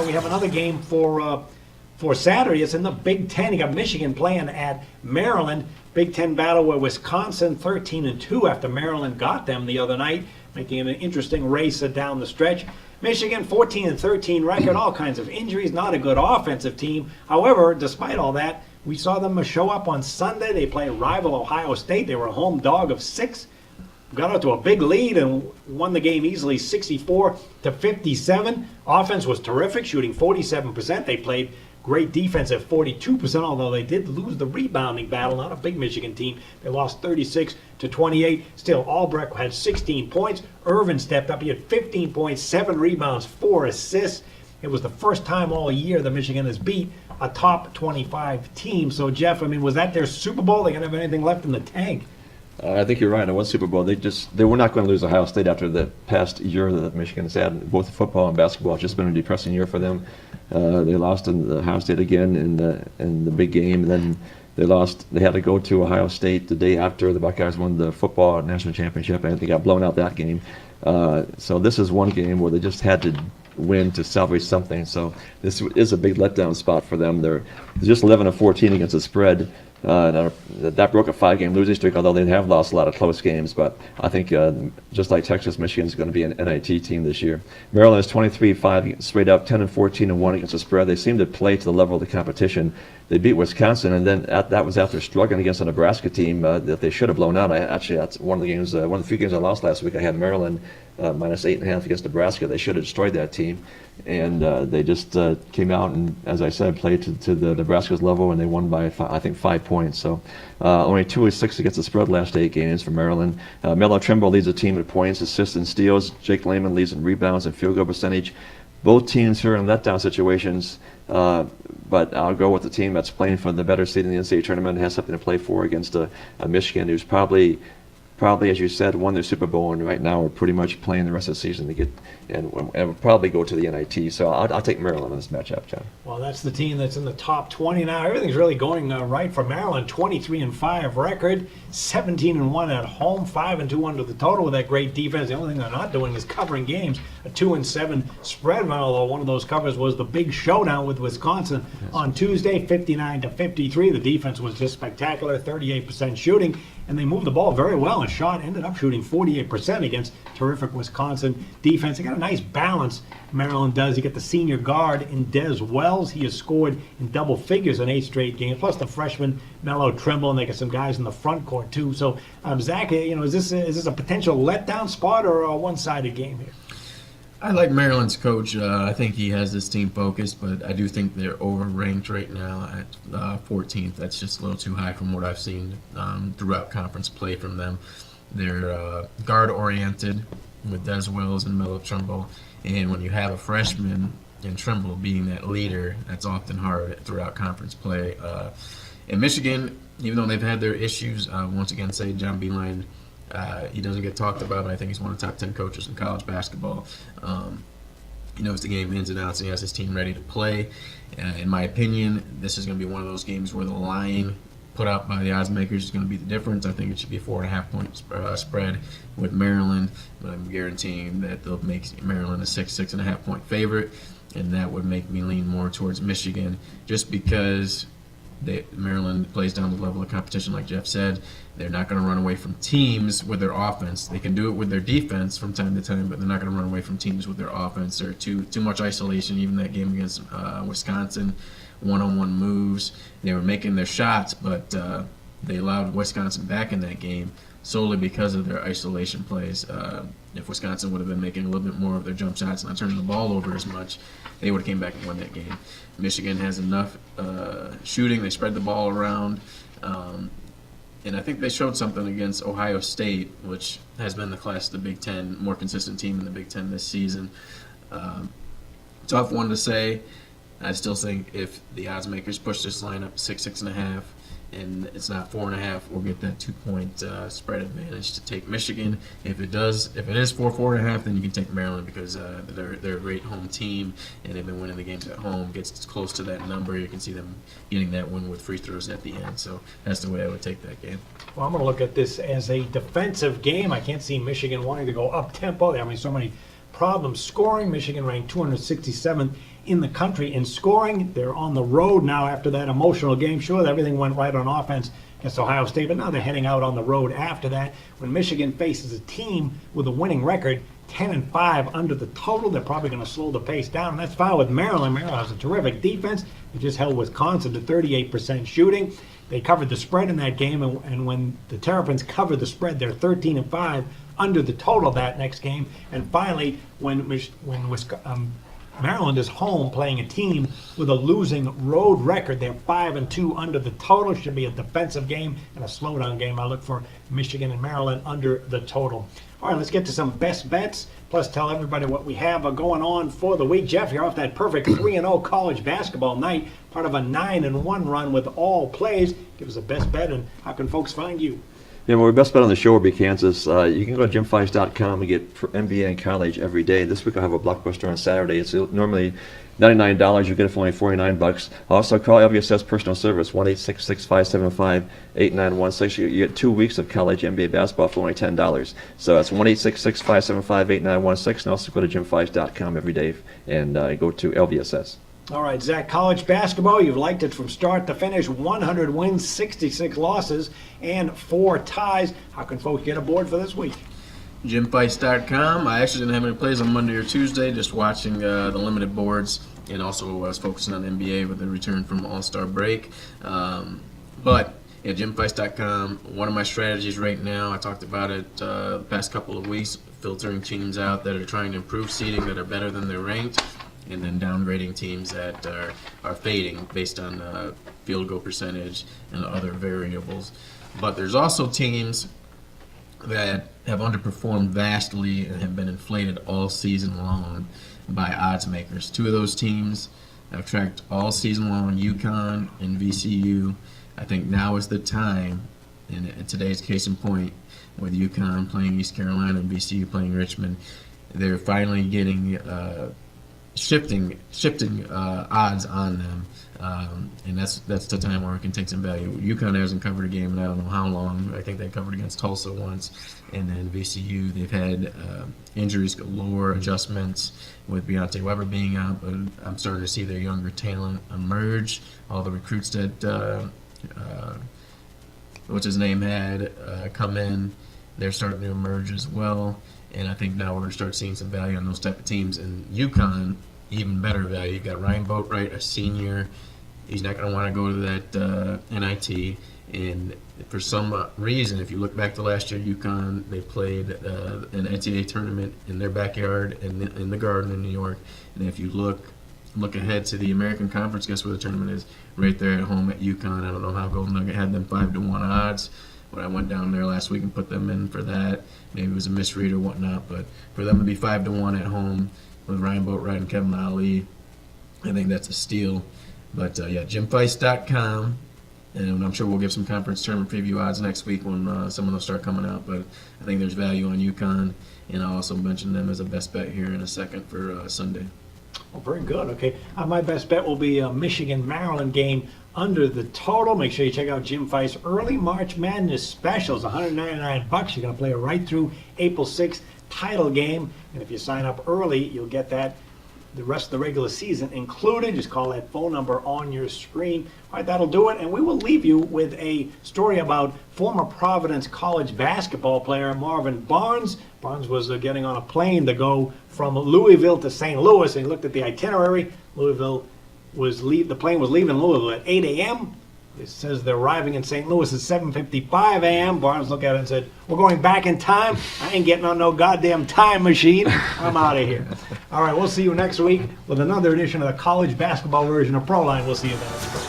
we have another game for Saturday. It's in the Big Ten. You got Michigan playing at Maryland. Big Ten battle where Wisconsin 13-2 after Maryland got them the other night, making it an interesting race down the stretch. Michigan 14-13 record, all kinds of injuries, not a good offensive team. However, despite all that, we saw them show up on Sunday. They play rival Ohio State. They were a home dog of 6. Got out to a big lead and won the game easily 64-57. Offense was terrific, shooting 47%. They played great defense at 42%, although they did lose the rebounding battle. Not a big Michigan team. They lost 36-28. Still, Albrecht had 16 points. Irvin stepped up. He had 15 points, 7 rebounds, 4 assists. It was the first time all year that Michigan has beat a top 25 team. So, Jeff, I mean, was that their Super Bowl? They didn't have anything left in the tank. I think you're right. It was Super Bowl. They were not going to lose Ohio State after the past year that Michigan's had. Both football and basketball. It's just been a depressing year for them. They lost in Ohio State again in the big game. And then they lost. They had to go to Ohio State the day after the Buckeyes won the football national championship, and they got blown out that game. So this is one game where they just had to win to salvage something. So this is a big letdown spot for them. They're just 11-14 against the spread. That broke a 5-game losing streak, although they have lost a lot of close games. But I think just like Texas, Michigan is going to be an NIT team this year. Maryland is 23-5 straight up, 10-14-1 against the spread. They seem to play to the level of the competition. They beat Wisconsin, and then that was after struggling against a Nebraska team that they should have blown out. That's one of the games, one of the few games I lost last week. I had Maryland minus 8.5 against Nebraska. They should have destroyed that team, and they just came out and, as I said, played to the Nebraska's level, and they won by I think 5 points. So only 2-6 against the spread last 8 games for Maryland. Melo Trimble leads the team in points, assists, and steals. Jake Lehman leads in rebounds and field goal percentage. Both teams are in letdown situations, but I'll go with the team that's playing for the better seed in the NCAA tournament and has something to play for against a Michigan who's probably, as you said, won their Super Bowl, and right now we're pretty much playing the rest of the season to get and will probably go to the NIT. So I'll take Maryland in this matchup, John. Well, that's the team that's in the top 20 now. Everything's really going right for Maryland. 23-5 record, 17-1 at home, 5-2 under the total with that great defense. The only thing they're not doing is covering games. A 2-7 spread, although one of those covers was the big showdown with Wisconsin on Tuesday, 59-53. The defense was just spectacular, 38% shooting, and they moved the ball very well. And Shot ended up shooting 48% against terrific Wisconsin defense. They got a nice balance, Maryland does. You get the senior guard in Des Wells. He has scored in double figures in 8 straight games, plus the freshman Melo Trimble, and they got some guys in the front court too. So, Zach, is this a potential letdown spot or a one-sided game here? I like Maryland's coach. I think he has this team focused, but I do think they're overranked right now at 14th. That's just a little too high from what I've seen throughout conference play from them. They're guard-oriented with Des Wells and Melo Trimble, and when you have a freshman in Trimble being that leader, that's often hard throughout conference play. In Michigan, even though they've had their issues, once again say John Beilein, he doesn't get talked about, but I think he's one of the top 10 coaches in college basketball. He knows the game ins and outs, and he has his team ready to play. In my opinion, this is going to be one of those games where the line put out by the odds makers is going to be the difference. I think it should be a 4.5 point spread with Maryland, but I'm guaranteeing that they'll make Maryland a 6.5 point favorite, and that would make me lean more towards Michigan just because Maryland plays down the level of competition, like Jeff said. They're not going to run away from teams with their offense. They can do it with their defense from time to time, but they're not going to run away from teams with their offense. There's too much isolation. Even that game against Wisconsin, one-on-one moves. They were making their shots, but they allowed Wisconsin back in that game solely because of their isolation plays. If Wisconsin would have been making a little bit more of their jump shots and not turning the ball over as much, they would have came back and won that game. Michigan has enough shooting. They spread the ball around. And I think they showed something against Ohio State, which has been the class of the Big Ten, more consistent team in the Big Ten this season. Tough one to say. I still think if the odds makers push this line up 6.5, and it's not 4.5, we'll get that 2-point spread advantage to take Michigan. If it is 4.5, then you can take Maryland because they're a great home team and they've been winning the games at home. Gets close to that number, you can see them getting that win with free throws at the end. So that's the way I would take that game. Well, I'm going to look at this as a defensive game. I can't see Michigan wanting to go up tempo. I mean, so many problems scoring. Michigan ranked 267th in the country in scoring. They're on the road now after that emotional game. Sure, everything went right on offense against Ohio State, but now they're heading out on the road after that. When Michigan faces a team with a winning record, 10-5 under the total, they're probably going to slow the pace down, and that's fine with Maryland. Maryland has a terrific defense. They just held Wisconsin to 38% shooting. They covered the spread in that game, and when the Terrapins covered the spread, they're 13-5 under the total that next game. And finally, when Maryland is home playing a team with a losing road record, they're 5-2 under the total. Should be a defensive game and a slowdown game. I look for Michigan and Maryland under the total. All right, let's get to some best bets, plus tell everybody what we have going on for the week. Jeff, you're off that perfect 3-0 college basketball night, part of a 9-1 run with all plays. Give us a best bet, and how can folks find you? Yeah, well, our best bet on the show will be Kansas. You can go to jimfeist.com and get NBA and college every day. This week I'll have a blockbuster on Saturday. It's normally $99. You get it for only $49. Also, call LVSS personal service 1-866-575-8916. You get 2 weeks of college NBA basketball for only $10. So that's 1-866-575-8916. And also go to jimfeist.com every day and go to LVSS. All right, Zach, college basketball, you've liked it from start to finish. 100 wins, 66 losses, and 4 ties. How can folks get aboard for this week? JimFeist.com. I actually didn't have any plays on Monday or Tuesday, just watching the limited boards, and also I was focusing on NBA with the return from All-Star break. But yeah, JimFeist.com, one of my strategies right now, I talked about it the past couple of weeks, filtering teams out that are trying to improve seeding, that are better than they're ranked, and then downgrading teams that are fading based on field goal percentage and other variables. But there's also teams that have underperformed vastly and have been inflated all season long by odds makers. 2 of those teams I've tracked all season long, UConn and VCU. I think now is the time, and today's case in point, with UConn playing East Carolina and VCU playing Richmond, they're finally getting shifting odds on them, and that's the time where it can take some value. UConn hasn't covered a game in I don't know how long. I think they covered against Tulsa once, and then VCU, they've had injuries galore, adjustments with Beyonce Weber being out, but I'm starting to see their younger talent emerge. All the recruits that what's his name had come in, they're starting to emerge as well. And I think now we're going to start seeing some value on those type of teams. And UConn, even better value. You've got Ryan Boatwright, a senior. He's not going to want to go to that NIT. And for some reason, if you look back to last year, UConn, they played an NCAA tournament in their backyard in the Garden in New York. And if you look ahead to the American Conference, guess where the tournament is? Right there at home at UConn. I don't know how Golden Nugget had them 5-1 odds. But I went down there last week and put them in for that. Maybe it was a misread or whatnot, but for them to be 5-1 at home with Ryan Boatwright and Kevin Ali, I think that's a steal. But yeah, JimFeist.com, and I'm sure we'll give some conference tournament preview odds next week when some of those start coming out. But I think there's value on UConn, and I'll also mention them as a best bet here in a second for Sunday. Well, very good. Okay, my best bet will be a Michigan-Maryland game under the total. Make sure you check out Jim Feist's early March Madness specials, $199. You're going to play it right through April 6th title game, and if you sign up early, you'll get that the rest of the regular season included. Just call that phone number on your screen. All right, that'll do it, and we will leave you with a story about former Providence College basketball player Marvin Barnes. Barnes was getting on a plane to go from Louisville to St. Louis, and he looked at the itinerary. The plane was leaving Louisville at 8 a.m. It says they're arriving in St. Louis at 7:55 a.m. Barnes looked at it and said, "We're going back in time. I ain't getting on no goddamn time machine. I'm out of here." All right, we'll see you next week with another edition of the college basketball version of Proline. We'll see you then.